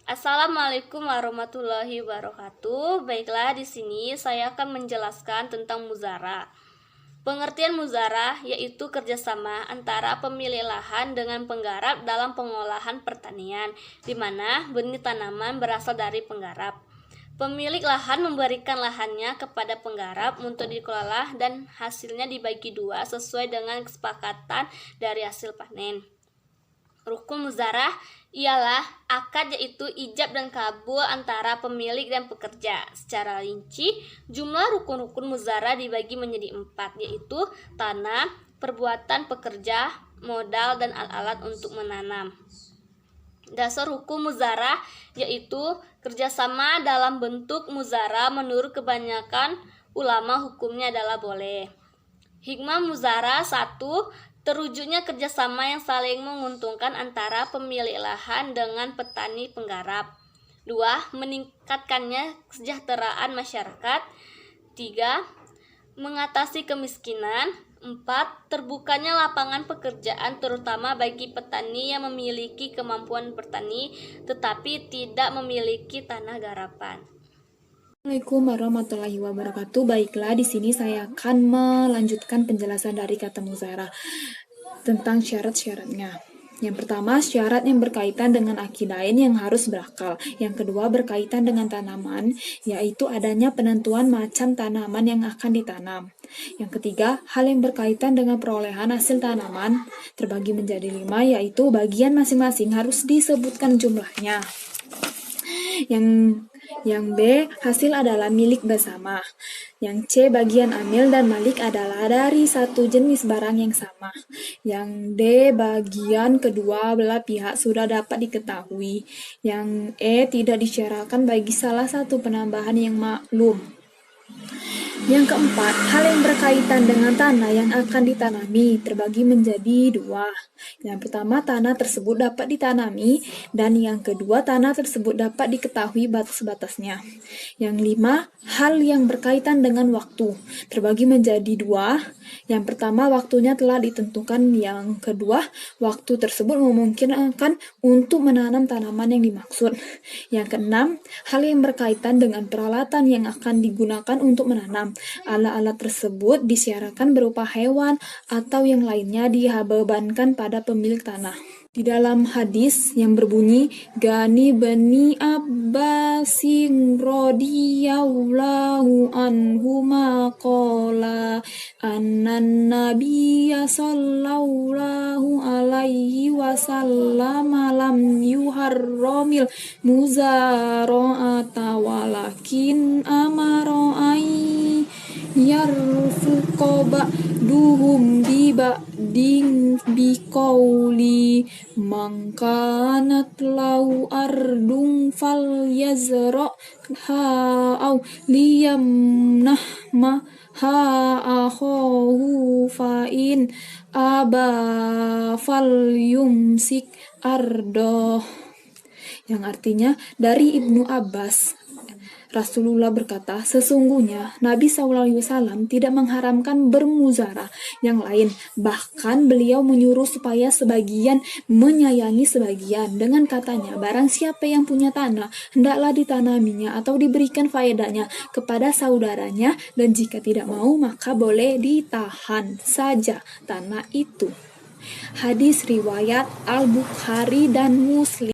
Assalamualaikum warahmatullahi wabarakatuh. Baiklah, di sini saya akan menjelaskan tentang muzarah. Pengertian muzarah yaitu kerjasama antara pemilik lahan dengan penggarap dalam pengolahan pertanian, di mana benih tanaman berasal dari penggarap. Pemilik lahan memberikan lahannya kepada penggarap untuk dikelola dan hasilnya dibagi dua sesuai dengan kesepakatan dari hasil panen. Rukun muzarah ialah akad, yaitu ijab dan kabul antara pemilik dan pekerja. Secara rinci, jumlah rukun-rukun muzarah dibagi menjadi 4, yaitu tanah, perbuatan pekerja, modal, dan alat-alat untuk menanam. Dasar hukum muzarah yaitu kerjasama dalam bentuk muzarah menurut kebanyakan ulama hukumnya adalah boleh. Hikmah muzarah 1. Terwujudnya kerjasama yang saling menguntungkan antara pemilik lahan dengan petani penggarap. 2. Meningkatkannya kesejahteraan masyarakat. 3. Mengatasi kemiskinan. 4. Terbukanya lapangan pekerjaan terutama bagi petani yang memiliki kemampuan bertani tetapi tidak memiliki tanah garapan. Assalamualaikum warahmatullahi wabarakatuh. Baiklah, di sini saya akan melanjutkan penjelasan dari kata muzarah tentang syarat-syaratnya. Yang pertama, syarat yang berkaitan dengan akidain yang harus berakal. Yang kedua, berkaitan dengan tanaman, yaitu adanya penentuan macam tanaman yang akan ditanam. Yang ketiga, hal yang berkaitan dengan perolehan hasil tanaman terbagi menjadi 5, yaitu bagian masing-masing harus disebutkan jumlahnya. Yang B, hasil adalah milik bersama. Yang C, bagian amil dan malik adalah dari satu jenis barang yang sama. Yang D, bagian kedua belah pihak sudah dapat diketahui. Yang E, tidak disyaratkan bagi salah satu penambahan yang maklum. Yang keempat, hal yang berkaitan dengan tanah yang akan ditanami terbagi menjadi 2. Yang pertama, tanah tersebut dapat ditanami, dan yang kedua, tanah tersebut dapat diketahui batas-batasnya. Yang 5, hal yang berkaitan dengan waktu terbagi menjadi 2. Yang pertama, waktunya telah ditentukan. Yang kedua, waktu tersebut memungkinkan untuk menanam tanaman yang dimaksud. Yang keenam, hal yang berkaitan dengan peralatan yang akan digunakan untuk menanam. Alat-alat tersebut disyaratkan berupa hewan atau yang lainnya dibebankan pada pemilik tanah. Di dalam hadis yang berbunyi, Gani bani Abbasin radhiyallahu anhuma qala annan nabiyya sallallahu alaihi wasallam lam yuharramil muzara'ata walakin amara yarfuqa ba'duhum bi ba'din biqauli man kanat lau ardun falyazra'ha aw liyamnah ma ha akhahu fa in aba falyumsik ardoh. Yang artinya, dari Ibnu Abbas, Rasulullah berkata, sesungguhnya Nabi SAW tidak mengharamkan bermuzarah yang lain. Bahkan beliau menyuruh supaya sebagian menyayangi sebagian. Dengan katanya, barang siapa yang punya tanah, hendaklah ditanaminya atau diberikan faedahnya kepada saudaranya, dan jika tidak mau, maka boleh ditahan saja tanah itu. Hadis riwayat Al-Bukhari dan Muslim.